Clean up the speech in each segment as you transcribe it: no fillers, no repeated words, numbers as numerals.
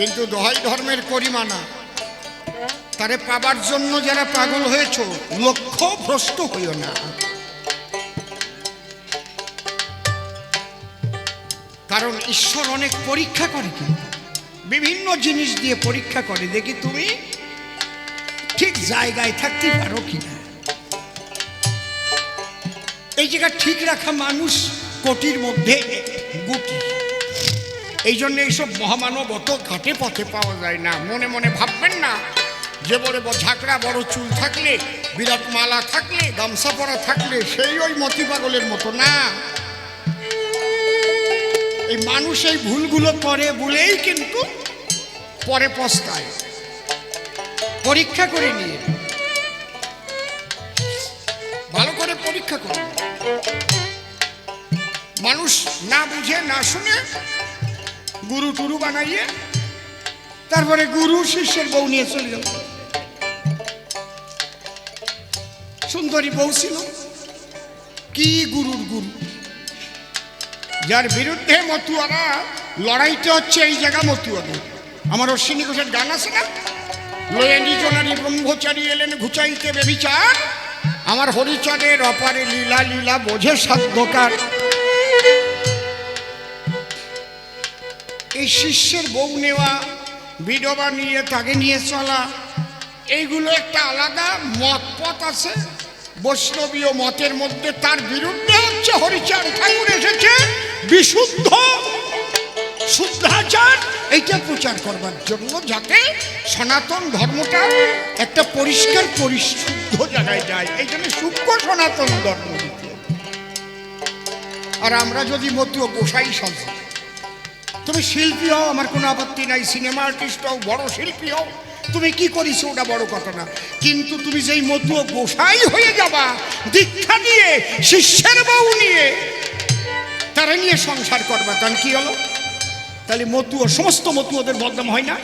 কিন্তু দোহাই ধর্মের করিমানা, তারে পাবার জন্য যারা পাগল হয়েছ, লক্ষ্য ভ্রষ্ট হইও না। কারণ ঈশ্বর অনেক পরীক্ষা করে, কিন্তু বিভিন্ন জিনিস দিয়ে পরীক্ষা করে, দেখি তুমি ঠিক জায়গায় থাকতে পারো কিনা। এই জায়গা ঠিক রাখা মানুষ কোটির মধ্যে গুটি। এই জন্য এইসব মহামানব অত ঘাটে পথে পাওয়া যায় না। মনে মনে ভাববেন না যে বড় ঝাঁকড়া বড় চুল থাকলে, বিরাট মালা থাকলে, গামছা পরা থাকলে সেই ওই মতি পাগলের মতো না। এই মানুষ এই ভুলগুলো করে বলেই কিন্তু পরে পস্তায়। পরীক্ষা করে নিয়ে, ভালো করে পরীক্ষা করে। মানুষ না বুঝে না শুনে গুরু টুরু বানাইয়ে তারপরে গুরু শিষ্যের বউ নিয়ে চলে গেল। সুন্দরী বউ ছিল, কি গুরুর গুরু, যার বিরুদ্ধে মতুয়ারা লড়াইতে হচ্ছে। এই জায়গা মতুয়াদের, আমার অশ্বিনী ঘোষের গান আছে না, লয়ে নিজনারী ব্রহ্মচারী এলেন ঘুচাইতে বেবিচার, আমার হরিচাঁদের অপারে লীলা লীলা বোঝে সাধ্যকার। এই শিষ্যের বউ নেওয়া, বিধবা নিয়ে তাকে নিয়ে চলা, এইগুলো একটা আলাদা মত পথ আছে বৈষ্ণবীয় মতের মধ্যে। তার বিরুদ্ধে হচ্ছে হরিচাঁদ ঠাকুর এসেছে বিশুদ্ধ শুদ্ধাচার এইটা প্রচার করবার জন্য, যাতে সনাতন ধর্মটা একটা পরিষ্কার পরিশুদ্ধ জায়গায় যায়। এই জন্য সূক্ষ্ম সনাতন ধর্ম দিতে। আর আমরা যদি মতুয়া গোসাই সাজি, তুমি শিল্পী হও, আমার কোনো আপত্তি নাই, সিনেমা আর্টিস্ট হও, বড় শিল্পী হও, তুমি কি করিস ওটা বড় কথা না। কিন্তু তুমি যেই মতুয়া গোসাই হয়ে যাবা, দীক্ষা নিয়ে শিষ্যের বউ নিয়ে তারা নিয়ে সংসার করবা, তাহলে কি হলো? তাহলে মতুয়া, সমস্ত মতুয়াদের বদনাম হয় না?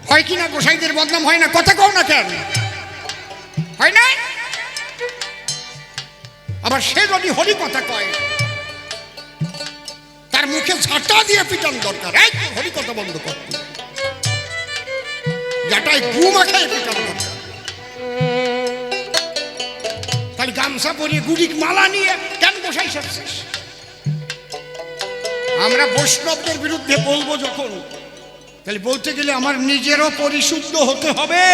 হয় কি না? গোসাইদের বদনাম হয় না? কথা কও না কেন? হয় না? আবার সে যদি হরি কথা কয়, তার মুখে ঝাঁটা দিয়ে পিটান দরকার। এই হরি কথা বন্ধ কর, যাটাই গু মাখায় পিটান দরকার। তাহলে গামছা পরিয়ে গুড়ি মালা নিয়ে কেন গোসাই সাজছিস? আমরা বৈষ্ণবদের বিরুদ্ধে বলবো যখন, তাহলে বলতে গেলে আমার নিজেরও পরিশুদ্ধ হতে হবে।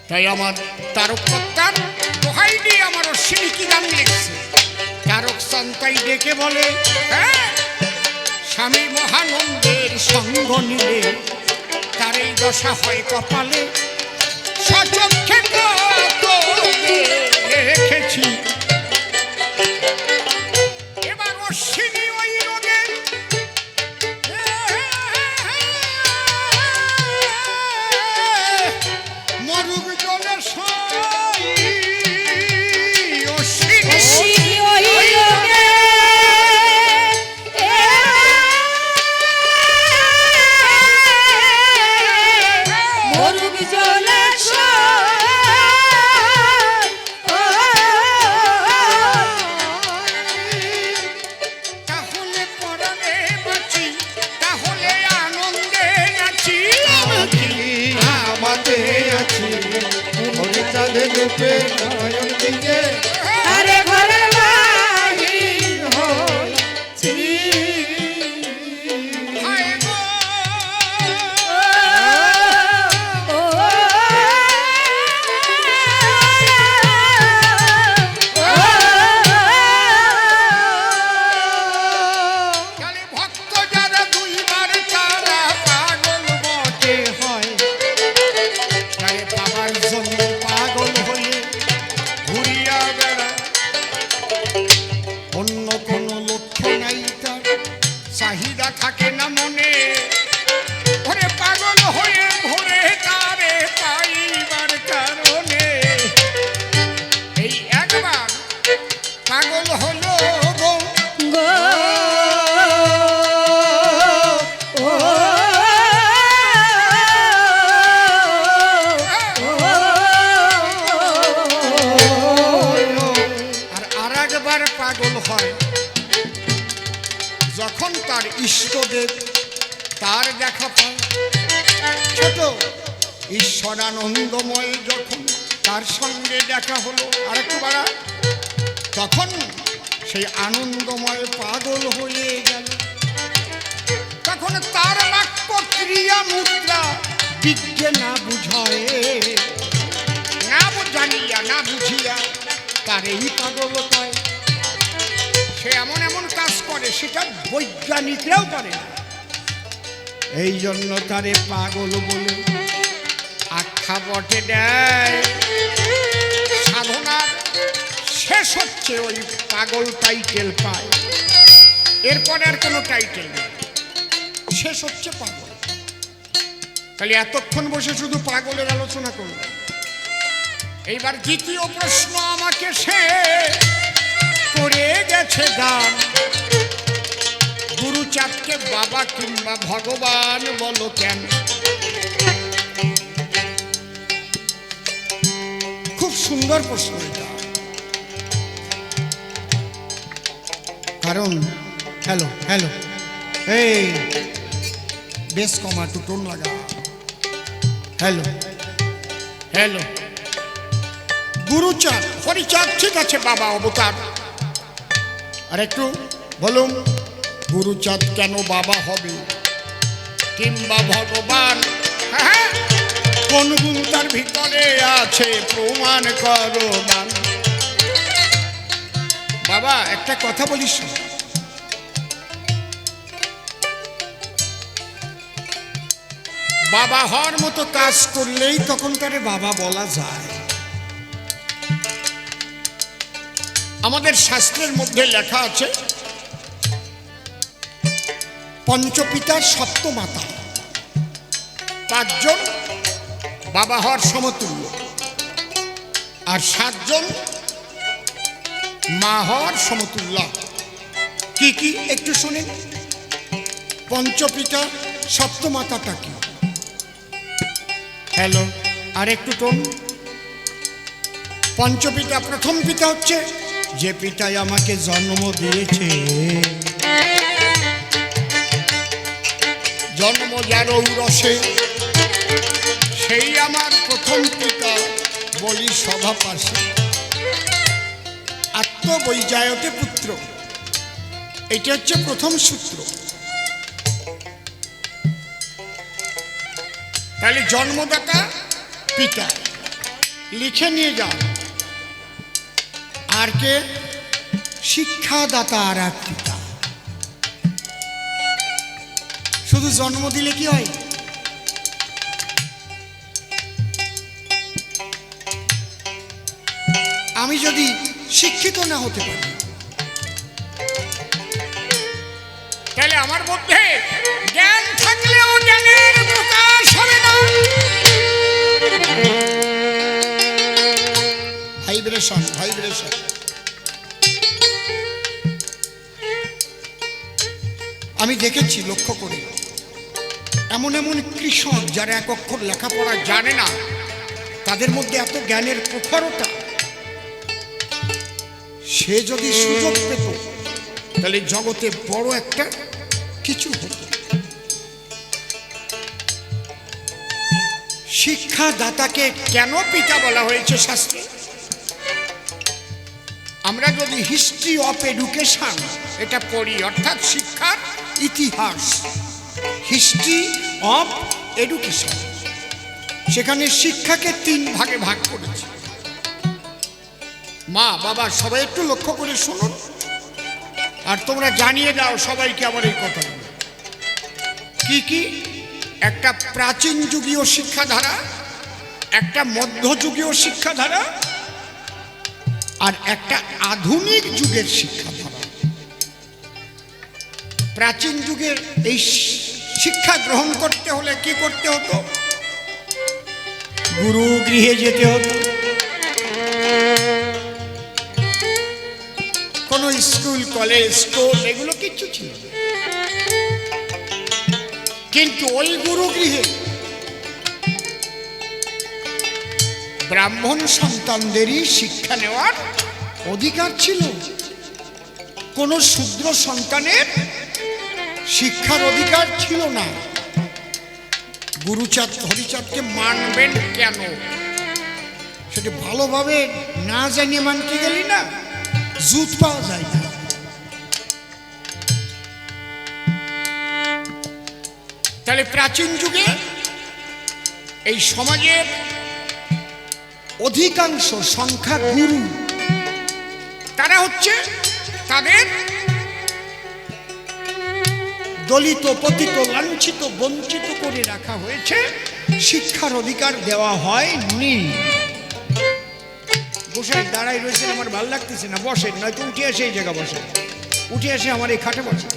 তাই আমার তারক কর্তার দোহাই দিয়ে আমার অশ্বিনী কি গান লিখছে, তারক সন্তাই ডেকে বলে, হ্যাঁ, স্বামী মহানন্দের সঙ্গ নিলে তার এই দশা হয় কপালে, সচক্ষে দেখেছি। এবার অশ্বিনী ওই রোগে মরুক জলে আরে ঘরের বাহির হচ্ছি। ভক্ত যারা দুইবার তারা পাগল বটে হয়, তাই বাবার জন্য পাগল হয়ে ঘুরিয়া তার দেখা পায়। ছোট ঈশ্বরানন্দময় যখন তার সঙ্গে দেখা হলো, আরেকটু বাড়া, তখন সেই আনন্দময় পাগল হয়ে গেল। তখন তার বাক্য ক্রিয়া মুদ্রা বিজ্ঞে না বুঝায়, না জানিয়া না বুঝিয়া তার এই পাগল কয়। সে এমন এমন কাজ করে সেটা বৈজ্ঞানিকরাও করে না, এই জন্য তারে পাগল বলে আখ্যা বটে দেয়। সাধনার শেষ হচ্ছে ওই পাগল টাইটেল পায়, এরপরে আর কোনো টাইটেল নেই, শেষ হচ্ছে পাগল। তাহলে এতক্ষণ বসে শুধু পাগলের আলোচনা করল। এইবার দ্বিতীয় প্রশ্ন আমাকে সে করে গেছে দান, গুরুচাঁদকে বাবা কিংবা ভগবান বলো কেন? খুব সুন্দর প্রশ্ন এটা, কারণ হ্যালো হ্যালো এই বেশ কমা একটু টোন লাগা, হ্যালো হ্যালো। গুরুচাঁদ হরিচাঁদ ঠিক আছে বাবা অবতার, আর একটু বলুন গুরুচাঁদ কেন বাবা হবে কিংবা ভগবান? হ্যাঁ, কোন গুণ তার ভিতরে আছে প্রমাণ করো মান। বাবা একটা কথা বলিস, বাবা হওয়ার মতো কাজ করলেই তখন তারে বাবা বলা যায়। আমাদের শাস্ত্রের মধ্যে লেখা আছে পঞ্চপিতার সপ্তমাতা, পাঁচজন বাবা হওয়ার সমতুল্য, আর সাতজন মা হওয়ার সমতুল্য। কি কি একটু শুনেন। পঞ্চপিতা সপ্তমাতাটা কি? হ্যালো আর একটু টোন। পঞ্চপিতা, প্রথম পিতা হচ্ছে যে পিতাই আমাকে জন্ম দিয়েছে, জন্ম যার ঔরসে, সেই আমার প্রথম পিতা বলি সভা পাশে। আত্মবৈজায়তে পুত্র, এটা হচ্ছে প্রথম সূত্র। তাহলে জন্মদাতা পিতা, লিখে নিয়ে যাও। আর কে? শিক্ষাদাতা আর এক পিতা। শুধু জন্ম দিলে কি হয়? আমি যদি শিক্ষিত না হতে পারি তাহলে আমার মধ্যে জ্ঞান থাকলেও জ্ঞানের প্রকাশ হবে না। Vibration vibration. আমি দেখেছি, লক্ষ্য করি, এমন এমন কৃষক যারা এক অক্ষর লেখাপড়া জানে না, তাদের মধ্যে এত জ্ঞানের প্রখরতা। সে যদি সুযোগ পেত তাহলে জগতে বড় একটা কিছু হতো। শিক্ষাদাতাকে কেন পিতা বলা হয়েছে শাস্ত্রে? আমরা যদি হিস্ট্রি অফ এডুকেশন এটা পড়ি, অর্থাৎ শিক্ষার ইতিহাস, হিস্ট্রি অফ এডুকেশন, সেখানে শিক্ষাকে তিন ভাগে ভাগ করেছে। মা বাবা সবাই একটু লক্ষ্য করে শুনুন, আর তোমরা জানিয়ে দাও সবাইকে আমার এই কথাগুলো। কি কি? একটা প্রাচীন যুগীয় শিক্ষাধারা, একটা মধ্যযুগীয় শিক্ষাধারা, আর একটা আধুনিক যুগের শিক্ষাধারা। প্রাচীন যুগের এই শিক্ষা গ্রহণ করতে হলে কি করতে হতো? গুরু গৃহে যেতে হতো। কোনো স্কুল কলেজ স্কুল এগুলো কিচ্ছু ছিল না। কিন্তু ওই গুরু গৃহে ব্রাহ্মণ সন্তানদেরই শিক্ষা নেওয়ার অধিকার ছিল। কোনো শূদ্র সন্তানের শিক্ষার অধিকার ছিল না। গুরুচাঁদ হরিচাঁদকে মানবেন কেন? সেটা ভালোভাবে না জানিয়ে মানতে গেলি না জুত পাওয়া যায় না। তাহলে প্রাচীন যুগে এই সমাজের অধিকাংশ সংখ্যা গুরু, তারা হচ্ছে তাদের দলিত পতিত লাঞ্ছিত বঞ্চিত করে রাখা হয়েছে, শিক্ষার অধিকার দেওয়া হয়নি। গোসাই দাঁড়াই রয়েছেন, আমার ভালো লাগতেছে না, বসেন, নয়তো উঠে এসে এই জায়গা বসেন, উঠে এসে আমার এই খাটে বসেন,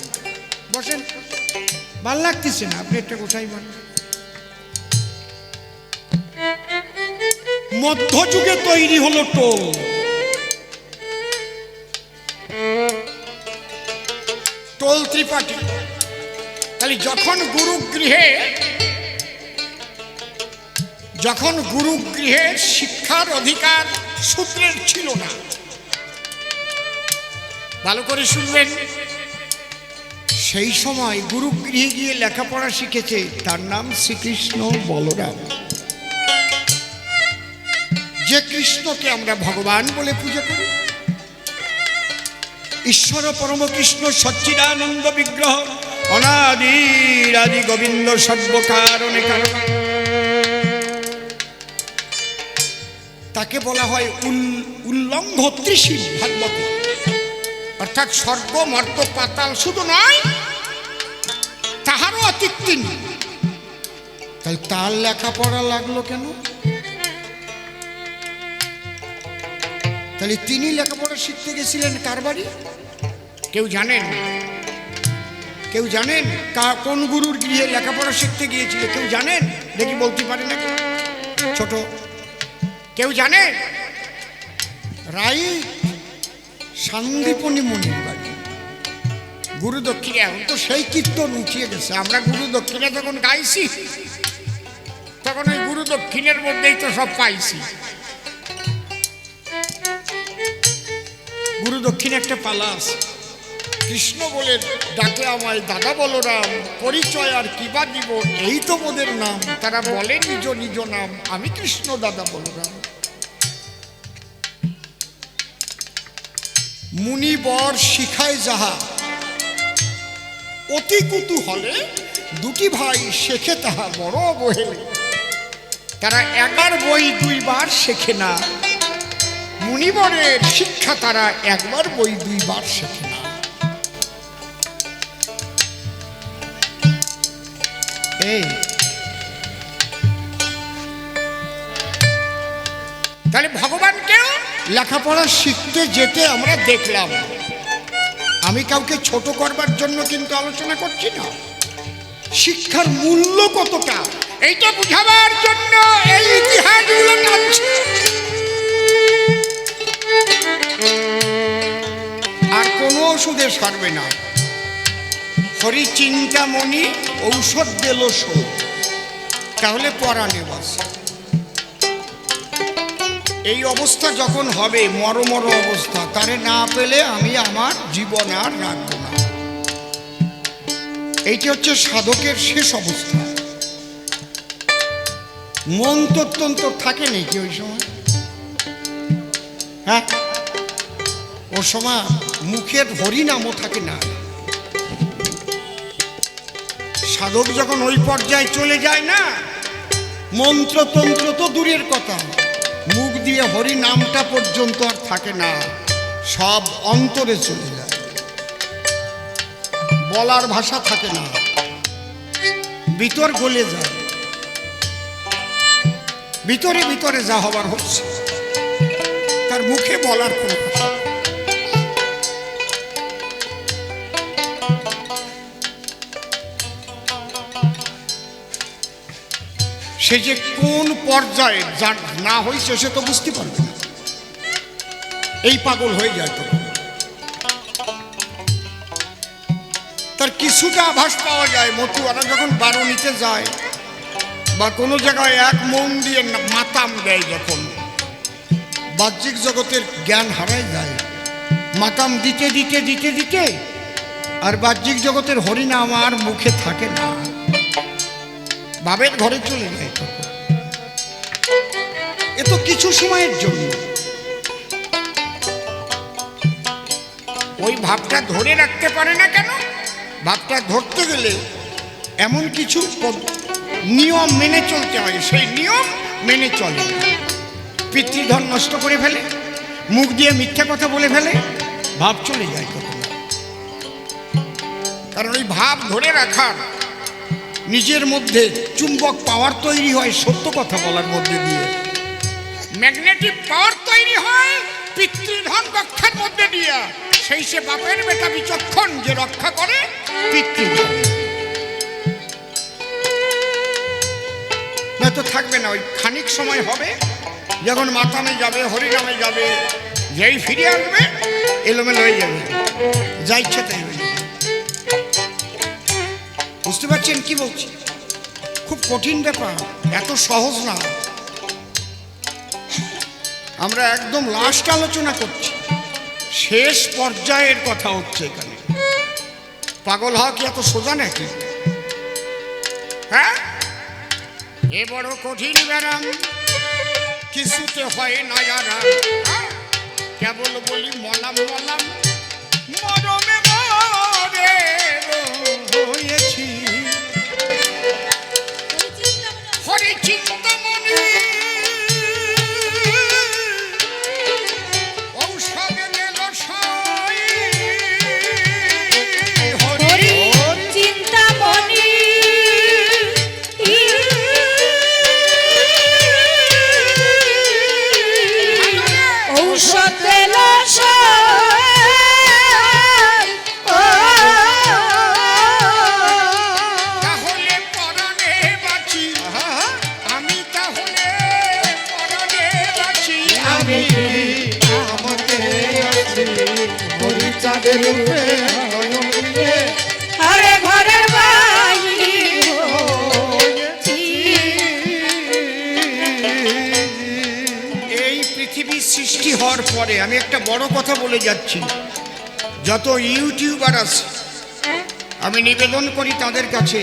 বসেন, ভাল লাগতেছে না, আপনি একটা গোসাই মান। মধ্যযুগে তৈরি হলো টোল। টোল ত্রিপাঠী। তাহলে যখন গুরুগৃহে শিক্ষার অধিকার সূত্রের ছিল না, ভালো করে শুনবেন, সেই সময় গুরুগৃহে গিয়ে লেখাপড়া শিখেছে, তার নাম শ্রীকৃষ্ণ বলরাম। যে কৃষ্ণকে আমরা ভগবান বলে পূজা করি, ঈশ্বর পরম কৃষ্ণ সচ্চিদানন্দ বিগ্রহ, অনাদির আদি গোবিন্দ সর্বকারণে কারণ, তাকে বলা হয় উল্লঙ্ঘ ত্রিশীল ভাগবতী, অর্থাৎ স্বর্গ মর্ত পাতাল শুধু নয়, তাহারও অতীত তিনি। তাই তার লেখাপড়া লাগলো কেন? তাহলে তিনি লেখাপড়া শিখতে গেছিলেন কার বাড়ি? কেউ জানেন? কেউ জানেন কোন গুরুর গৃহে লেখাপড়া শিখতে গিয়েছিল? কেউ জানেন? দেখি বলতে পারে নাকি? ছোট কেউ জানে? রাই শান্তিপনি মুনির বাড়ি। গুরু দক্ষিণা, এখন তো সেই কীর্তন উঠিয়ে গেছে। আমরা গুরু দক্ষিণা যখন গাইছি তখন ওই গুরু দক্ষিণের মধ্যেই তো সব পাইছি। গুরু দক্ষিণে একটা পালা আছে, কৃষ্ণ বলে ডাকে আমায় দাদা বলরাম, পরিচয় আর কিবা দিব, এই তো মোদের নাম। তারা বলে নিজ নিজ নাম, আমি কৃষ্ণ দাদা বলরাম। মুনিবর শিখায় যাহা, অতি কুতূহলে দুটি ভাই শেখে তাহা বড় বহেলে। তারা 11 বই 2 বার শেখে না, মুনিবরের শিক্ষা তারা 1 বার বই 2 বার শেখে না। এই তাহলে ভগবানকেও লেখাপড়া শিখতে যেতে আমরা দেখলাম। আমি কাউকে ছোট করবার জন্য কিন্তু আলোচনা করছি না, শিক্ষার মূল্য কতটা এইটা বুঝাবার জন্য এই ইতিহাসগুলো টানছি। আর কোনো ওষুধে সারবে না। হরি চিন্তামণি ঔষধ দিল শোধ, তাহলে পরাণে বাঁচে। এই অবস্থা যখন হবে, মরমর অবস্থা, তারে না পেলে আমি আমার জীবন আর রাখবো না। এইটি হচ্ছে সাধকের শেষ অবস্থা। মন তত্ত্ব থাকে নাকি ওই সময়? হ্যাঁ, ওর সময় মুখের হরিনামও থাকে না। সাধক যখন ওই পর্যায়ে চলে যায় না, মন্ত্রতন্ত্র তো দূরের কথা, মুখ দিয়ে হরি নামটা পর্যন্ত আর থাকে না, সব অন্তরে চলে যায়। বলার ভাষা থাকে না, ভিতর গলে যায়। ভিতরে ভিতরে যা হবার হচ্ছে, তার মুখে বলার কোনো ভাষা। সে যে কোন পর্যায়ে যার না হয়েছে সে তো বুঝতে পারবে না, এই পাগল হয়ে যায়। তো তার কিছুটা আভাস পাওয়া যায়। মতুয়ারা যখন বারণীতে যায় বা কোনো জায়গায় এক মন দিয়ে মাতাম দেয়, যখন বাহ্যিক জগতের জ্ঞান হারায় যায়, মাতাম দিতে দিতে দিতে দিতে আর বাহ্যিক জগতের হরিনাম আর মুখে থাকে না। বাবের ঘরে চলে যায় এ তো কিছু সময়ের জন্য। ওই ভাবটা ধরে রাখতে পারে না কেন? ভাবটা ধরতে গেলে এমন কিছু নিয়ম মেনে চলতে হয়, সেই নিয়ম মেনে চলে। পিতৃধন নষ্ট করে ফেলে, মুখ দিয়ে মিথ্যা কথা বলে ফেলে, ভাব চলে যায় তখন। কারণ ওই ভাব ধরে রাখার নিজের মধ্যে চুম্বক পাওয়ার তৈরি হয় সত্য কথা বলার মধ্যে দিয়ে, ম্যাগনেটিক পাওয়ার তৈরি হয় পিতৃধন রক্ষার মধ্যে দিয়ে। সেই সে বাপের বেটা বিচক্ষণ যে রক্ষা করে পিতৃধন, নয়তো থাকবে না। ওই খানিক সময় হবে যখন মাতামে যাবে, হরিনামে যাবে, যেই ফিরে আসবে এলোমেলো হয়ে যাবে, যা ইচ্ছে তাই হয়ে যাবে। বুঝতে পারছেন কি বলছি? খুব কঠিন ব্যাপার, এত সহজ না। আমরা একদম লাস্ট আলোচনা করছি, শেষ পর্যায়ের কথা হচ্ছে এখানে। পাগল হওয়া কি এত সোজা নাকি? হ্যাঁ, এ বড় কঠিন ব্যারাম, কিছুতে হয় না আরাম। কেবল বলি মলাম মলাম, মরমে মরে রয়েছি। হরি চিন্তামণি ঔষধ গেল সাই, হরি চিন্তামণি ঔষধ দিল সাই। তাহলে পরাণে বাঁচি আমি, তাহলে পরাণে বাঁচি আমি। আরে ঘরের বাইরে হয়েছি। এই পৃথিবীর সৃষ্টি হওয়ার পরে আমি একটা বড় কথা বলে যাচ্ছি, যত ইউটিউবার আছে আমি নিবেদন করি তাদের কাছে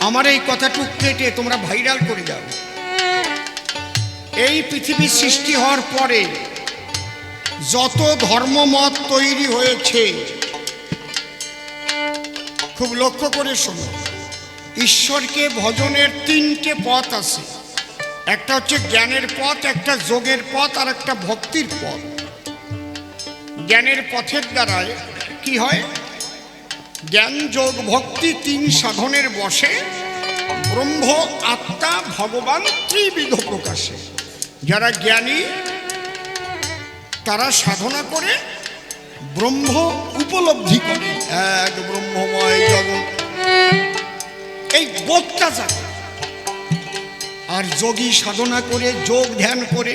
আমার এই কথাটুক কেটে তোমরা ভাইরাল করে যাও। এই পৃথিবীর সৃষ্টি হওয়ার পরে যত ধর্মমত তৈরি হয়েছে, খুব লক্ষ্য করে শোনো, ঈশ্বরকে ভজনের তিনটে পথ আছে। একটা হচ্ছে জ্ঞানের পথ, একটা যোগের পথ, আর একটা ভক্তির পথ। জ্ঞানের পথের দ্বারায় কি হয়? জ্ঞান যোগ ভক্তি তিন সাধনের বসে ব্রহ্ম আত্মা ভগবান ত্রিবিধ প্রকাশে। যারা জ্ঞানী তারা সাধনা করে ব্রহ্ম উপলব্ধি করে, এক ব্রহ্মময় জগৎ, এই বোধটা জানে। আর যোগী সাধনা করে, যোগ ধ্যান করে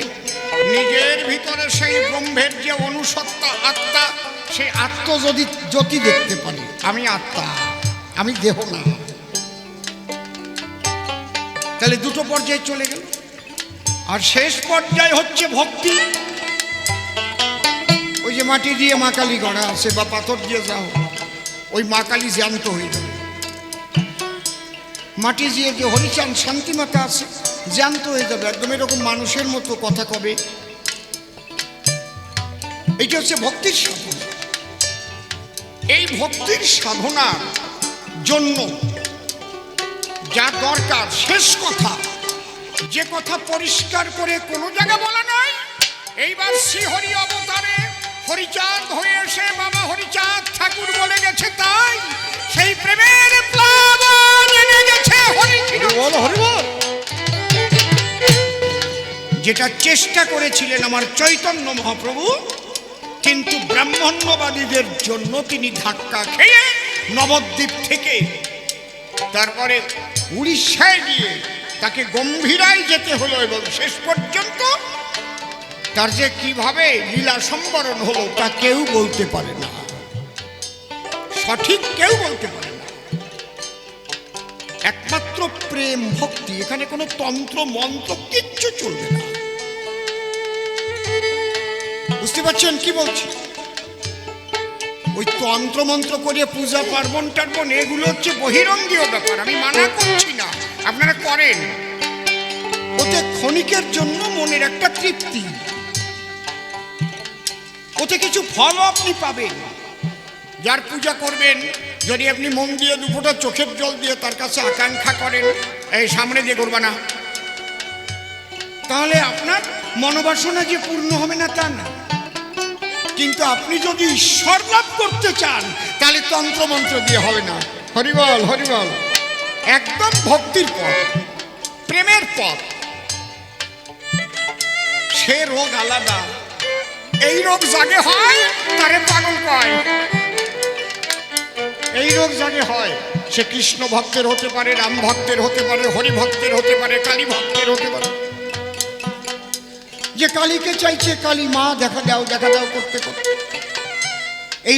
নিজের ভিতরে সেই ব্রহ্মের যে অনুসত্তা আত্মা, সেই আত্মজ্যোতি দেখতে পারে। আমি আত্মা, আমি দেহ না। তাহলে দুটো পর্যায়ে চলে গেল। আর শেষ পর্যায়ে হচ্ছে ভক্তি। ওই যে মাটি দিয়ে মা কালী গড়া আছে বা পাথর দিয়ে যাও, ওই মা কালী জ্যান্ত হয়ে যাবে। মাটি দিয়ে যে হরিচাঁদ শান্তিমাতা আছে জ্যান্ত হয়ে যাবে, একদম এরকম মানুষের মতো কথা কবে। এইটা হচ্ছে ভক্তির সাধনা। এই ভক্তির সাধনার জন্য যা দরকার, শেষ কথা, যে কথা পরিষ্কার করে কোনো জায়গা বলা নয়, এইবার শ্রীহরি অবতারে হরিচাঁদ হয়ে এসে বাবা হরিচাঁদ ঠাকুর বলে গেছে, তাই সেই প্রেমের প্লাবন এনে গেছে হরি বল। যেটা চেষ্টা করেছিলেন আমার চৈতন্য মহাপ্রভু, কিন্তু ব্রাহ্মণ্যবাদীদের জন্য তিনি ধাক্কা খেয়ে নবদ্বীপ থেকে তারপরে উড়িষ্যায় গিয়ে তাকে গম্ভীরায় যেতে হলো, এবং শেষ পর্যন্ত তার যে কিভাবে লীলা সম্বরণ হলো তা কেউ বলতে পারে না, সঠিক কেউ বলতে পারে না। একমাত্র প্রেম ভক্তি, এখানে কোনো তন্ত্র মন্ত্র কিচ্ছু চলবে না। বুঝতে পারছেন কি বলছি? ওই তন্ত্র মন্ত্র করে পূজা পার্বণ টার্বণ এগুলো হচ্ছে বহিরঙ্গীয় ব্যাপার, আমি মানা করছি না। আপনারা করেন, ওতে ক্ষণিকের জন্য মনের একটা তৃপ্তি, ওতে কিছু ফলও আপনি পাবেন। যার পূজা করবেন, যদি আপনি মন দিয়ে দুফোঁটা চোখের জল দিয়ে তার কাছে আকাঙ্ক্ষা করেন, এই সামনে দিয়ে করবা না, তাহলে আপনার মনোবাসনা যে পূর্ণ হবে না তা না। কিন্তু আপনি যদি ঈশ্বর লাভ করতে চান, তাহলে তন্ত্রমন্ত্র দিয়ে হবে না। হরিবল হরিবল, একদম ভক্তির পথ, প্রেমের পথ। সে রোগ আলাদা, এই রোগ জাগে হয় তারে পাগল কয়। এই রোগ জাগে হয়, সে কৃষ্ণ ভক্তের হতে পারে, রাম ভক্তের হতে পারে, হরি ভক্তের হতে পারে, কালী ভক্তের হতে পারে। যে কালীকে চাইছে, কালী মা দেখা দাও করতে করতে এই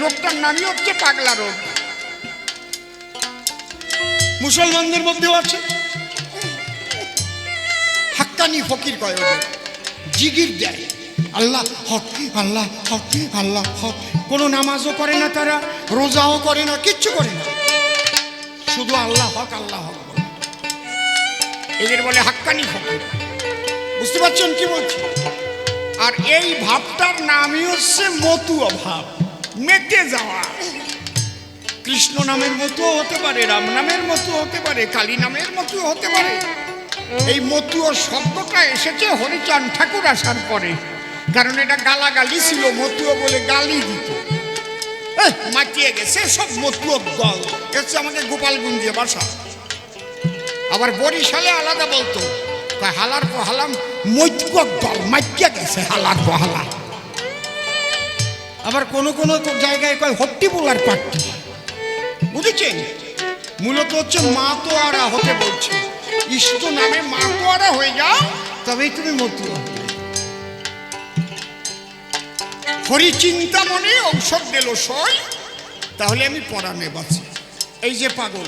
রোগটার নামই হচ্ছে পাগলা রোগ। মুসলমানদের মধ্যেও আছে, হাক্কানি ফকির কয়, ওদের জিগির দেয়, আল্লাহ হক, আল্লাহ হক, আল্লাহ হক। কোনো নামাজও করে না তারা, রোজাও করে না, কিচ্ছু করে না, শুধু আল্লাহ হক আল্লাহ হক। এদের বলে হাক্কানি ফকির। বুঝতে পারছেন কি বলছি? আর এই ভাবটার নামই হচ্ছে মতুয়া ভাব, মেতে যাওয়া। কৃষ্ণ নামের মতো হতে পারে, রাম নামের মতো হতে পারে, কালী নামের মতো হতে পারে। এই মতুয়া শব্দটা এসেছে হরিচাঁদ ঠাকুর আসার পরে, কারণ এটা গালাগালি ছিল, মতুয়া বলে গালি দিত। মাতিয়ে গেছে সব মতুয়া দল, হচ্ছে আমাদের গোপালগঞ্জে বাসা। আবার বরিশালে আলাদা বলতো, হালার পহালাম মৈত্যক দল, মাইকিয়া গেছে হালার পহালা। আবার কোন কোন জায়গায় কয় হট্টি বোলার পাট্টি। বুঝেছেন? মূলত হচ্ছে মাতোয়ারা হতে বলছে, ইষ্ট নামে মাতোয়ারা হয়ে যাও, তবেই তুমি মতুয়া। হরি চিন্তা মনে ঔষধ দিল সই, তাহলে আমি পরাণে বাঁচি। এই যে পাগল,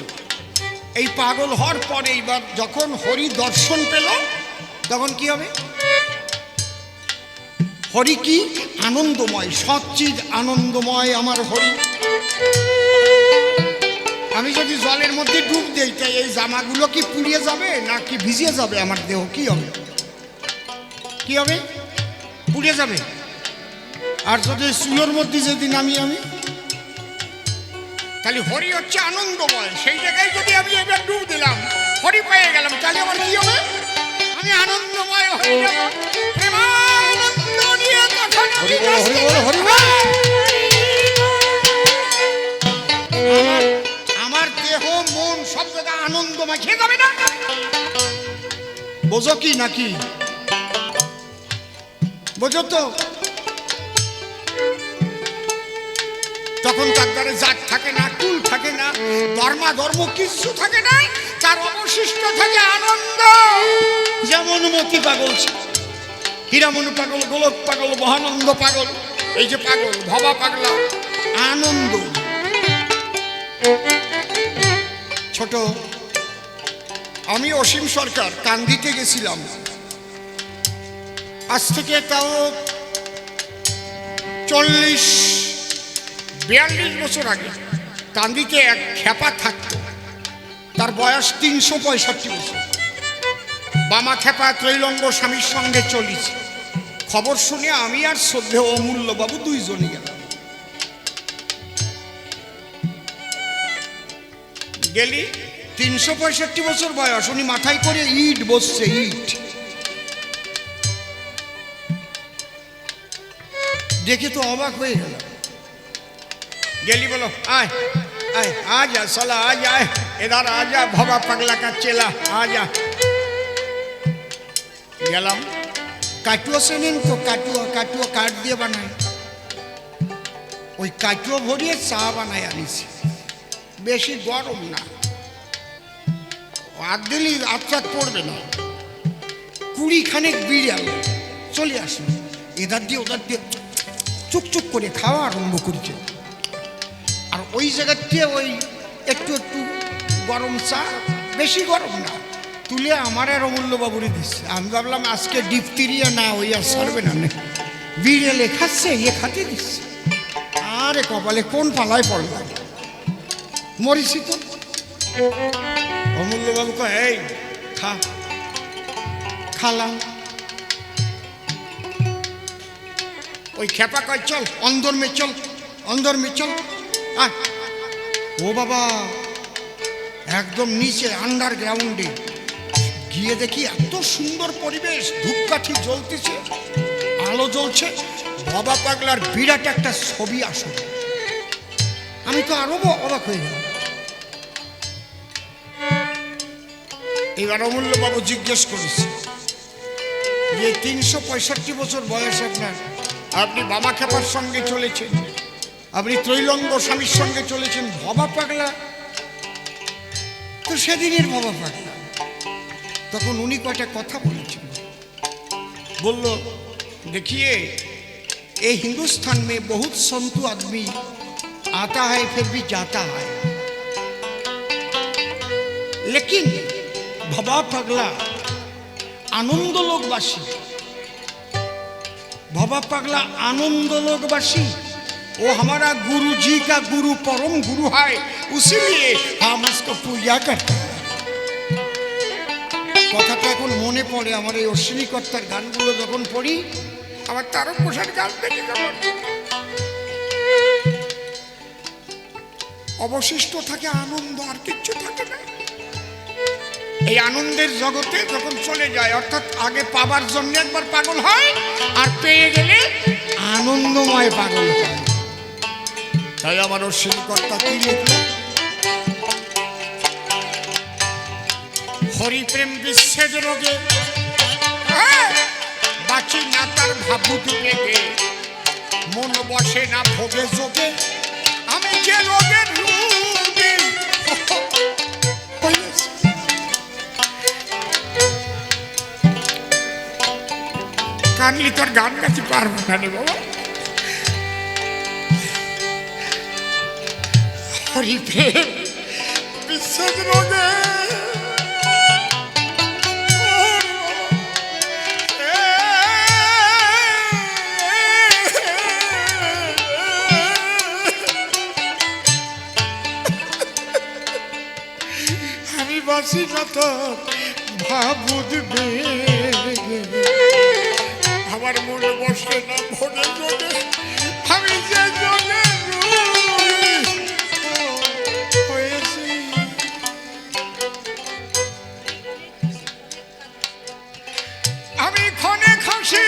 এই পাগল হওয়ার পরে এইবার যখন হরি দর্শন পেল, তখন কি হবে? হরি কি আনন্দময়, সচ্চিদ আনন্দময় আমার হরি। আমি যদি জলের মধ্যে ডুব দিই, তাই এই জামাগুলো কি পুড়িয়ে যাবে নাকি ভিজিয়ে যাবে? আমার দেহ কি হবে? কি হবে? পুড়িয়ে যাবে। আর যদি চুলোর মধ্যে যদি নামি আমি, তাহলে হরি হচ্ছে আনন্দময়। সেই জায়গায় যদি আমি এবার ডুব দিলাম, হরি পেয়ে গেলাম, তাহলে আমার কি হবে? আমি আনন্দময় হয়ে যাব। প্রেমানন্দ নিয়ে তখন আমার দেহ মন সব জায়গায় আনন্দময় খেয়ে যাবে না। বোঝো কি নাকি? বোঝো তো? তখন তার দ্বারা জাত থাকে না, কুল থাকে না, ধর্ম কিছু থাকে না, তার অবশিষ্ট থাকে আনন্দ। যেমন মতি পাগল, হীরামনু পাগল, গোলক পাগল, মহানন্দ পাগল, এই যে পাগল ভবা পাগলা, আনন্দ। ছোট আমি অসীম সরকার কান্দিতে গেছিলাম, আজ থেকে তাও 40-42 বছর আগে। কান্দিতে এক খেপা থাকতো, তার বয়স 365 বছর। বামা খেপা ত্রৈলঙ্গ স্বামীর সঙ্গে চলিছে। খবর শুনে আমি আর শ্রদ্ধেয় অমূল্যবাবু দুইজনই গেলাম। গেলি 365 বছর বয়স, উনি মাথায় করে ইট বসছে, ইট। দেখে তো অবাক হয়ে গেল। গেলি বলো आए आए आजा साला आजा इधर आजा भवा पगला का चेला आजा। গেলাম, কাটুয়া চেনেন তো? কাটুয়া কাঠ দিয়ে বানায়, ওই কাটুয়া ভরিয়ে চা বানায় আনিছি। বেশি গরম না, আর দিলি আচ্ছাদ পড়বে না। 20 খানেক বিড়াল চলে আসলো, এদার দিয়ে ওদার দিয়ে চুক করে খাওয়া আরম্ভ করছে। আর ওই জায়গাতে ওই একটু গরম চা, বেশি গরম না, তুলে আমার আর অমূল্যবাবুরে দিচ্ছে। আমি ভাবলাম আজকে ডিপথিরিয়া না ওই আর সারবে না, বিড়েলে খাচ্ছে, খাতে দিচ্ছে। আরে কপালে কোন পালায় পড়লাম, মরিছি তো। অমূল্যবাবু কয়, এই খা। খালাম। ওই খেপা কয়, চল অন্দর মে চল, অন্দর মে চল। আয়। ও বাবা, একদম নিচে আন্ডারগ্রাউন্ডে গিয়ে দেখি এত সুন্দর পরিবেশ, ধূপকাঠি জ্বলতেছে, আলো জ্বলছে, বাবা পাগলার বিরাট একটা ছবি আসলে। আমি তো আরো অবাক হয়ে গেলাম। এবার অমূল্যবাবু জিজ্ঞেস করেছে যে 365 বছর বয়স আপনার, আপনি বাবা খেপার সঙ্গে চলেছেন, আপনি ত্রৈলঙ্গ স্বামীর সঙ্গে চলেছেন, বাবা পাগলা তো সেদিনের বাবা পাগলা। তখন উনি কয়টা কথা বলেছেন। বলল, देखिए ये हिंदुस्तान में बहुत संतु आदमी आता है फिर भी जाता है, लेकिन बाबा पगला आनंद लोकवासी, बाबा पगला आनंद लोकवासी, वो हमारा गुरु जी का गुरु, परम गुरु है, इसीलिए हम उसको पूजा करते हैं। কথাটা এখন মনে পড়ে আমার এই অশ্বিনী কর্তার গানগুলো যখন পড়ি, আমার তারক প্রসাদ গান দেখে যেমন অবশিষ্ট থাকে আনন্দ, আর কিচ্ছু থাকে না। এই আনন্দের জগতে যখন চলে যায়, অর্থাৎ আগে পাবার জন্য একবার পাগল হয়, আর পেয়ে গেলে আনন্দময় পাগল হয়। তাই আমার অশ্বিনী কর্তা কি লিখল, হরি প্রেম বিচ্ছেদ রোগে বাঁচি না তার ভাবুক বেগে, মন বসে না ভোগে যোগে, আমি যে রোগের রোগী। কানলি তোর গান গাইতে পারবো না রে বাবা। হরি প্রেম বিচ্ছেদ রোগে বাসি না তো ভাবুদ বেগে, আমার মনে বসে না ভোগে যোগে, আমি যে যোগে হয়েছি। আমি ক্ষণে খাসি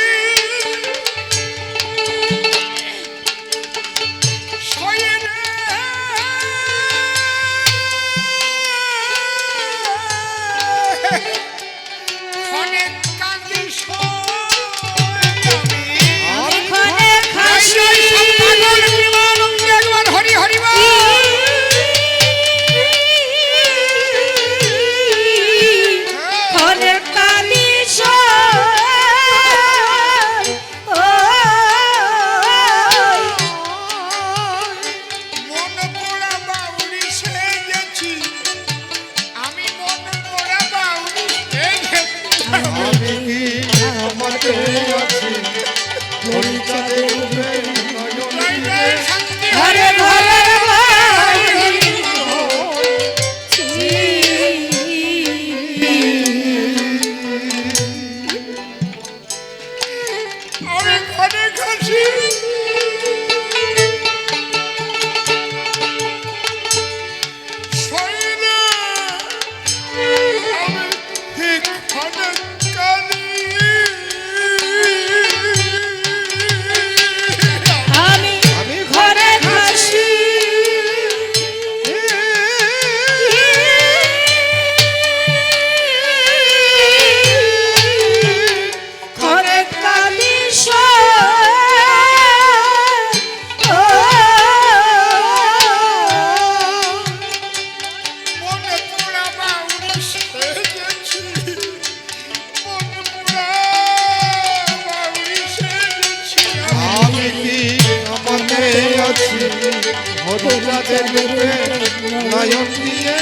নয়ন দিয়ে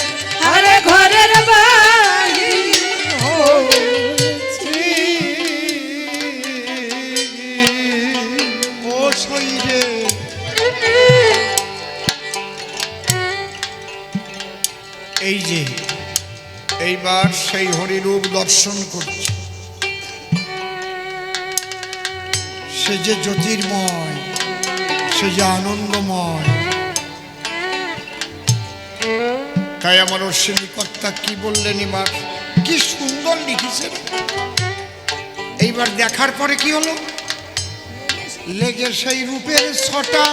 আরে ঘরের ও শরীরে এই যে এইবার সেই হরিরূপ দর্শন করছি। সে যে জ্যোতির্ময়, সে যে আনন্দময়। তাই আমার অশ্বিনীকর্তা কি বললেন, এবার কি সুন্দর লিখেছেন। এইবার দেখার পরে কি হলো, লেগে সেই রূপের ছটা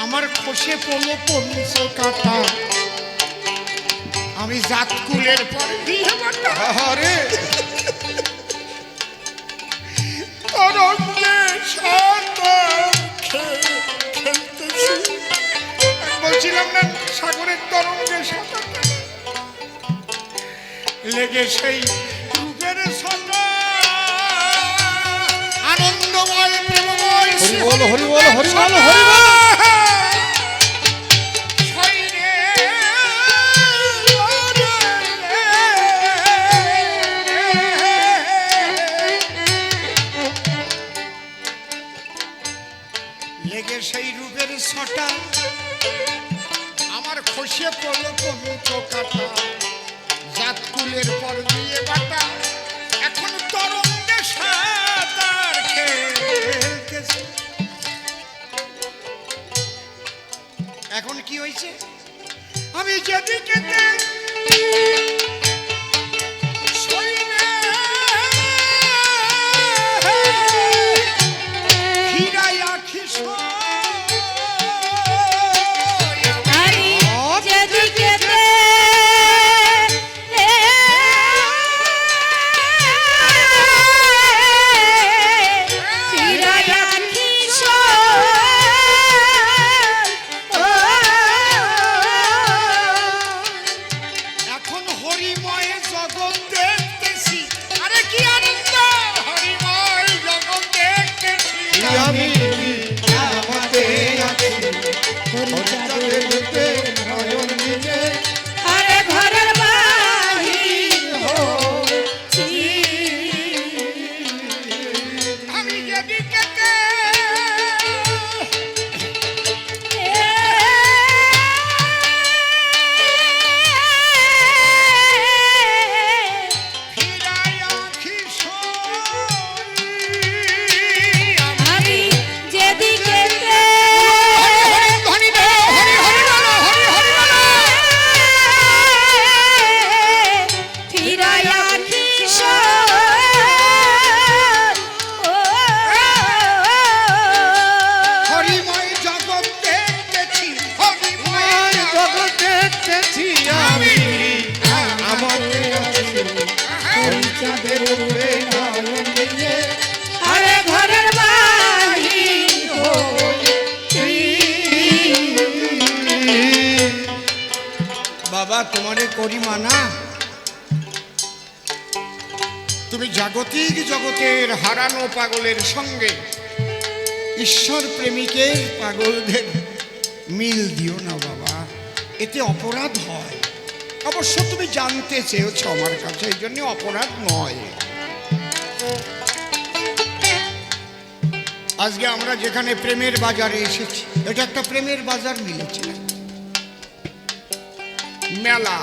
আমার খসে পড়লো পঞ্চ কাটা। আমি জাতকুলের পরে দিয়ে আরে তরঙ্গে সাঁতার খেলতেছি। বলছিলাম না সাগরের তরঙ্গে সাঁতার লেগে সেই রূপের ছটা আনন্দময় প্রেমময়। হরি বল হরি বল হরি বল হরি বল। লেগে সেই রূপের ছটা আমার খসিয়ে পড়লো পবিত্র কাটা। জাতকুলের পর দিয়ে বাটা এখন তরঙ্গে সাঁতার খেলতেছে। এখন কি হয়েছে, আমি যেদিকে বাবা তোমারে করি মানা। তুমি জাগতিক জগতের হারানো পাগলের সঙ্গে ঈশ্বর প্রেমিকের পাগলদের মিল দিও না বাবা, এতে অপরাধ হয়। অবশ্য তুমি জানতে চেয়েছো আমার কাছে, এই জন্য অপরাধ নয়। আজকে আমরা যেখানে প্রেমের বাজারে এসেছি, এটা একটা প্রেমের বাজার মিলেছে, মেলা,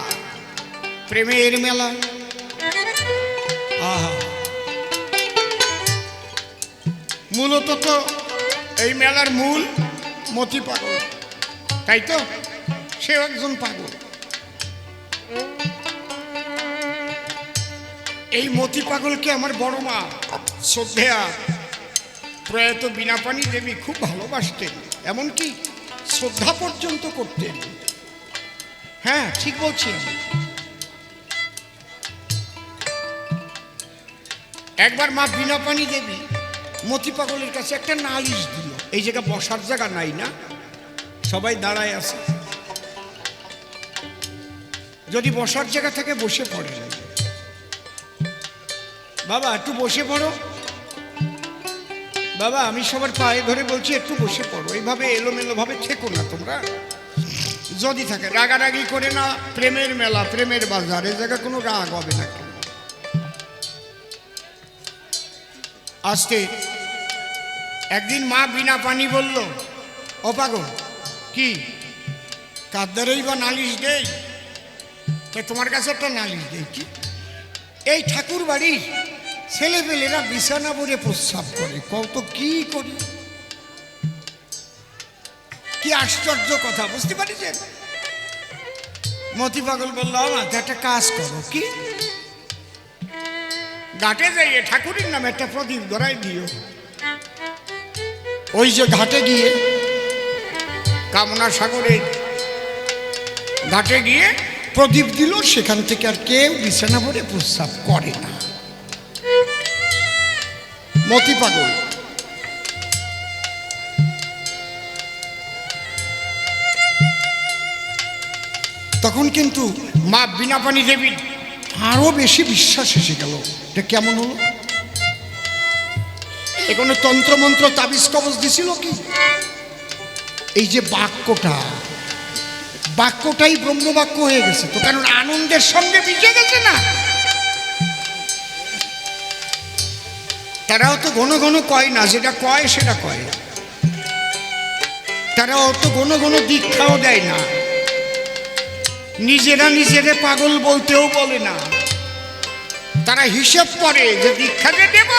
প্রেমের মেলা। আহা, মূলত তো এই মেলার মূল মতি পাগল, তাই তো? সেও একজন পাগল। এই মতি পাগলকে আমার বড় মা শ্রদ্ধেয়া প্রয়াত বীণাপাণি দেবী খুব ভালোবাসতেন, এমনকি শ্রদ্ধা পর্যন্ত করতেন। হ্যাঁ ঠিক বলছি আমি। একবার মা বীণাপাণি দেবী মতি পাগলের কাছে একটা নালিশ দিল। এই জায়গা বসার জায়গা নাই না, সবাই দাঁড়ায় আছে, যদি বসার জায়গা থাকে বসে পড়ে। বাবা একটু বসে পড়ো, বাবা আমি সবার পায়ে ধরে বলছি একটু বসে পড়ো, এইভাবে এলোমেলো ভাবে থেকো না তোমরা। যদি থাকে রাগারাগি করে না, প্রেমের মেলা, প্রেমের বাজার, এ জায়গায় কোনো রাগ হবে না। আজকে একদিন মা বীণাপাণি বলল, ও পাগল কি কাদ্দারেই বা নালিশ দেই, তোমার কাছে একটা নালিশ দেখি, এই ঠাকুর বাড়ির ছেলেপেলেরা বিছানা ভরে প্রস্রাব করে, কত কি করি, কি আশ্চর্য কথা, বুঝতে পারছেন? মতি পাগল বলল, আমার একটা কাজ করো, কি? ঘাটে যাইয়ে ঠাকুরের নামে একটা প্রদীপ ধরাই দিও। ওই যে ঘাটে গিয়ে, কামনা সাগরে ঘাটে গিয়ে প্রদীপ দিল, সেখান থেকে আর কেউ বিছানা ভরে প্রস্রাব করে না। মতি পাগল তখন কিন্তু মা বীণাপাণি দেবীর আরো বেশি বিশ্বাস এসে গেল। এটা কেমন হলো? এ কোনো তন্ত্রমন্ত্র তাবিজ কবজ দিছিল কি? এই যে বাক্যটাই ব্রহ্মবাক্য হয়ে গেছে তো, কারণ আনন্দের সঙ্গে মিশে গেছে না। তারাও তো ঘন ঘন কয় না, যেটা কয় সেটা কয়। তারা অত ঘন ঘন দীক্ষাও দেয় না, নিজেরা পাগল বলতেও বলে না। তারা হিসেব করে যে দীক্ষাকে দেব,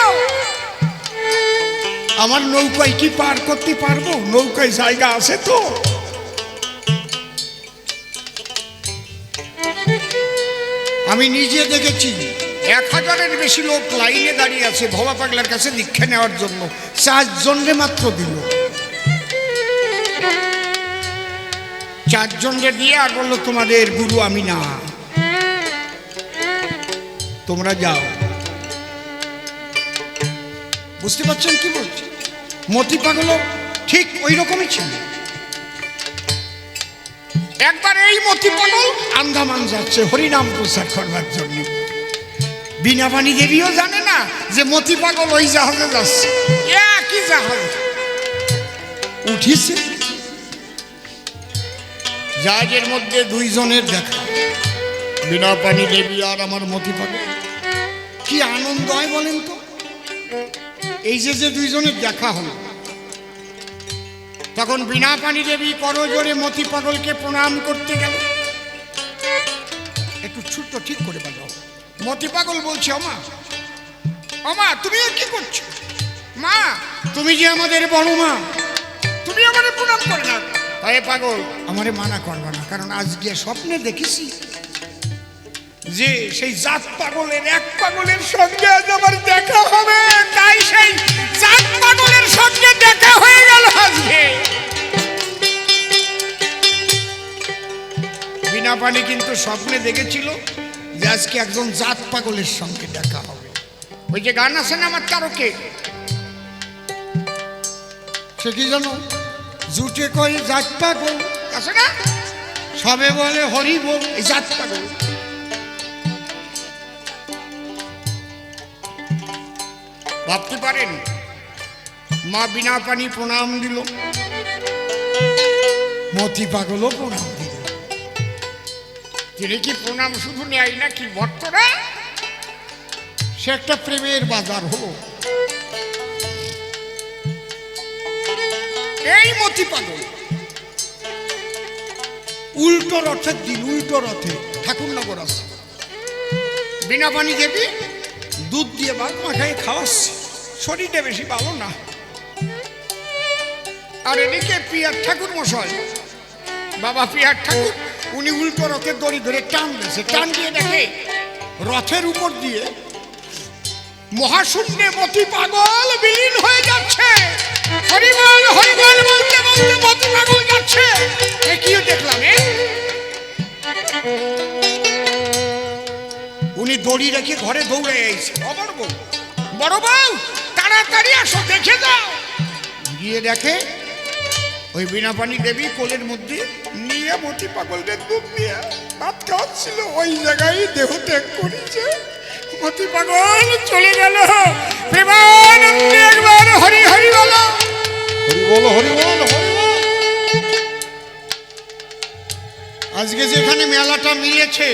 আমার নৌকায় কি পার করতে পারবো, নৌকায় জায়গা আছে তো। আমি নিজে দেখেছি 1000-এর বেশি লোক লাইনে দাঁড়িয়ে আছে ভোলা পাগলার কাছে দীক্ষা নেওয়ার জন্য, 4 জনরে মাত্র দিল। 4 জনরে দিয়ে আর বললো, তোমাদের গুরু আমি না, তোমরা যাও। বুঝতে পারছেন কি বলছি? মতি পাগল ঠিক ওই রকমই ছিল। একবার এই মতি পাগল আন্দামান যাচ্ছে হরিনাম প্রচার করবার জন্য। বীণাপাণি দেবীও জানে না যে মতি পাগল ওই জাহাজে যাচ্ছে। একই জাহাজ উঠিছে, জাহাজের মধ্যে 2 জনের দেখা, বীণাপাণি দেবী আর আমার মতি পাগল। কি আনন্দ হয় বলেন তো, এই যে 2 জনের দেখা হলো। তখন বীণাপাণি দেবী করজোরে মতি পাগলকে প্রণাম করতে গেল। একটু ছোট্ট ঠিক করে বাজাও। মতি পাগল বলছে, ওমা তুমি কি করছো? মা, তুমি যে আমাদের বড় মা, তুমি আমাদের প্রণাম করে না। আরে পাগল, আমারে মানা করবা না, কারণ আজকে স্বপ্নে দেখেছি যে সেই জাত পাগলের এক পাগলের সঙ্গে আজ আমার দেখা হবে, তাই সেই জাত পাগলের সঙ্গে দেখা হয়ে গেল আজকে। বীণাপাণি কিন্তু স্বপ্নে দেখেছিল যে আজকে একজন জাত পাগলের সঙ্গে দেখা হবে। ওই যে গান আছে না আমার তারকে, সে কি জানো, জুটে কয় জাত পাগল আছে না, সবে বলে হরি বল, এই জাত পাগল। ভাবতে পারেন, মা বীণাপাণি প্রণাম দিল, মতি পাগলও প্রণাম দিল। তিনি কি প্রণাম শুধু নেয় নাকি ভক্তরা? সে একটা প্রেমের বাজার হলো। এই মতি পাগল উল্টো রথের দিন, উল্টো রথে ঠাকুরনগর আছে, বীণাপাণি দেবী দুধ দিয়ে ভাত মাখায় খাওয়াচ্ছে, শরীরটা বেশি ভালো না। আর এদিকে পিয়ার ঠাকুর মশাই, বাবা পিয়ার ঠাকুর, উনি উল্টো রথের দড়ি ধরে টান দিয়েছে। টান দিয়ে দেখে রথের উপর দিয়ে মহাশূন্যে মতি পাগল বিলীন হয়ে যাচ্ছে। হরিবল হরিবল বলতে বলতে মতি পাগল যাচ্ছে। কিও দেখলাম, উনি দড়ি রেখে ঘরে দৌড়ে এসেছে। বড় বউ তাড়াতাড়ি আসো, দেখে যাও। গিয়ে দেখে ওই বীণাপাণি দেবী কোলের মধ্যে নিয়ে মতি পাগলদের দুধ নিয়ে ভাত খাওয়াচ্ছিল। ওই জায়গায় দেহ ত্যাগ করেছে। মতি পাগল চলে গেল। প্রেমানন্দে একবার হরি হরি বলো, হরি বল, হরি বল, হরি বল। আজকে যেখানে মেলাটা মিলেছে,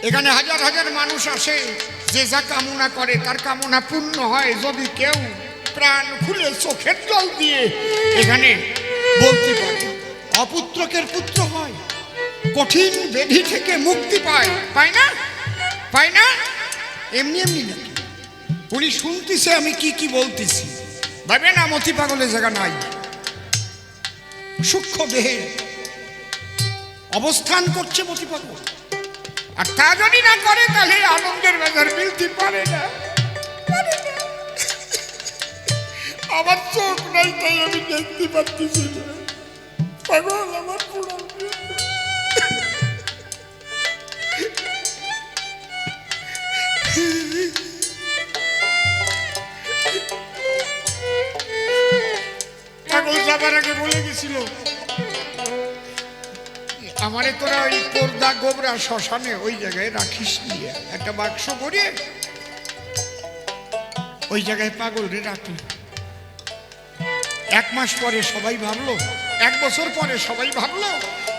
এখানে হাজার হাজার মানুষ আসে, যে যা কামনা করে তার কামনা পূর্ণ হয় যদি কেউ প্রাণ খুলে চোখের জল দিয়ে এখানে বলতে পারে। অপুত্রকের পুত্র হয়, কঠিন ব্যাধি থেকে মুক্তি পায়, পায় না? পায় না? এমনি এমনি না, উনি শুনতেছে আমি কি কি বলতেছি, ভাবে না মতি পাগলের জায়গা নাই। সূক্ষ্ম দেহে অবস্থান করছে মতি পাগল, আর তা যদি না করে তাহলে আনন্দের বাজার মিলতে পারে না, পারে না। আমার চোখ নাই তাই আমি দেখতে পাচ্ছি না, পাগল আমার পুরো পাগল যাবার আগে বলে গেছিল আমারে তোরা ওই পর্দা গোবরা শ্মশানে ওই জায়গায় রাখিস নিয়ে একটা বাক্স করে ওই জায়গায় পাগল রে রাখি। 1 মাস পরে সবাই ভাবলো, 1 বছর পরে সবাই ভাবলো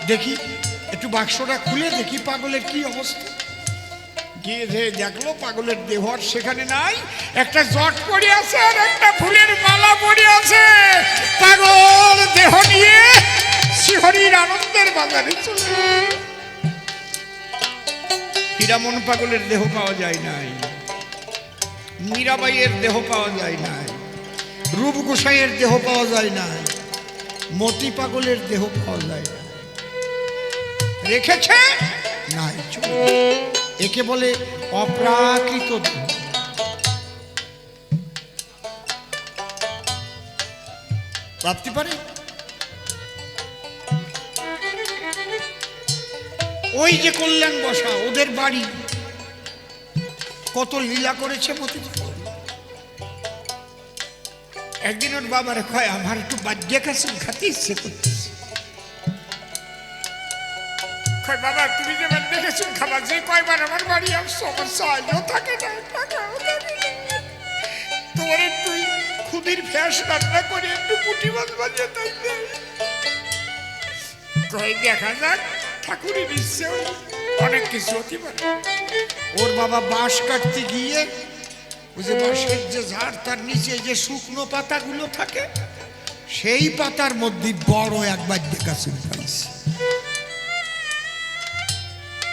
দেখি একটু বাক্সটা খুলে দেখি পাগলের কি অবস্থা। গিয়ে দেখলো পাগলের দেহ আর সেখানে নাই, একটা জট পড়ে আছে আর একটা ফুলের মালা পড়ে আছে। পাগল দেহ নিয়ে শিহরির আনন্দের বাজারে চলে। হীরামন পাগলের দেহ পাওয়া যায় নাই, মীরাবাইয়ের দেহ পাওয়া যায় নাই, রূপ গোসাইয়ের দেহ পাওয়া যায় নাই, মতি পাগলের দেহ পাওয়া যায় না। রেখেছে নাই, একে বলে অপ্রাকৃত দেহ। ভাবতে পারে ওই যে কল্যাণ বসা ওদের বাড়ি কত লীলা করেছে মতি। একদিন ওর বাবারে কয় আমার একটু বাদ্যে কাছে খাতে ইচ্ছে করতেছে। কয় বাবা তুমি যে বাদ্যে কাছে খাবার যে কয়বার আমার বাড়ি আসছো আমার সাহায্য থাকে না, তোমার একটু খুদির ফ্যাস রান্না করে একটু পুঁটি মাছ বাজিয়ে থাকবে। কয় দেখা যাক, ঠাকুরের ইচ্ছে অনেক কিছু হতে পারে। ওর বাবা বাঁশ কাটতে গিয়ে ওই যে বাঁশের যে ঝাড় তার নিচে যে শুকনো পাতাগুলো থাকে সেই পাতার মধ্যে বড় একবার দেখাছে পাইছে।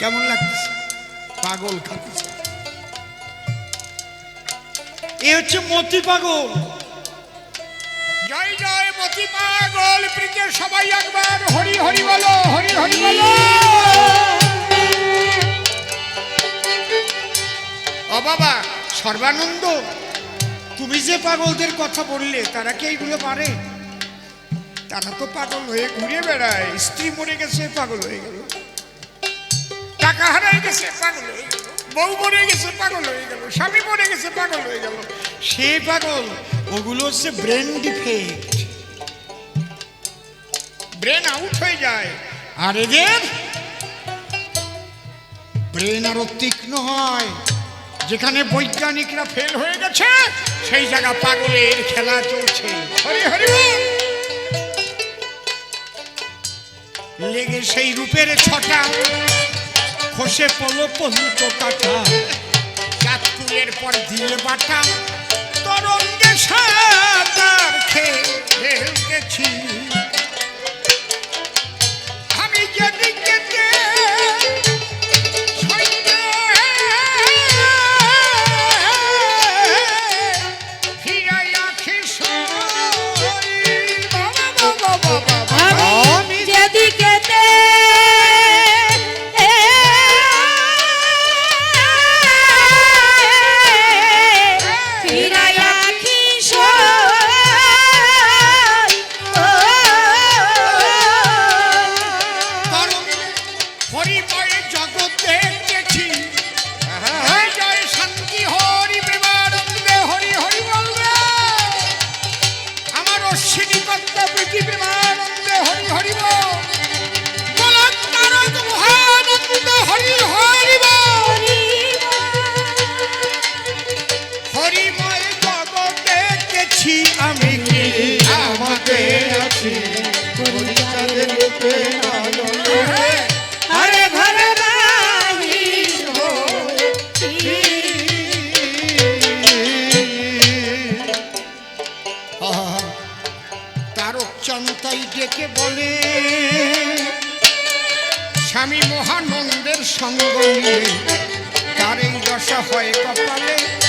কেমন লাগছে? পাগল খাচ্ছে। এ হচ্ছে মতি পাগল। জয় জয় মতি পাগল প্রীতের সবাই একবার হরি হরি বলো, হরি হরি বলো। ও বাবা সর্বানন্দ, তুমি যে পাগলদের কথা বললে তারা কি এইগুলো পারে? তারা তো পাগল হয়ে ঘুরে বেড়ায়। স্ত্রী মরে গেছে পাগল হয়ে গেল, টাকা হারাই গেছে পাগল হয়ে গেল, বউ মরে গেছে পাগল হয়ে গেল, স্বামী মরে গেছে পাগল হয়ে গেল। সে পাগল, ওগুলো হচ্ছে ব্রেন ডিফেক্ট, ব্রেন আউট হয়ে যায়। আর এদের ব্রেন আরো তীক্ষ্ণ হয়। যেখানে বৈজ্ঞানিকরা ফেল হয়ে গেছে সেই জায়গা পাগলের খেলা চলছে। হরি হরি লেগে সেই রূপের ছটা খসে পলো পন্ত কাটা, চাঁদপুরের পর দিয়ে বাটা তরঙ্গে সাঁতার খেলতেছি। আমি যেদিকে সঙ্গ নিলে তার এই দশা হয় কপালে।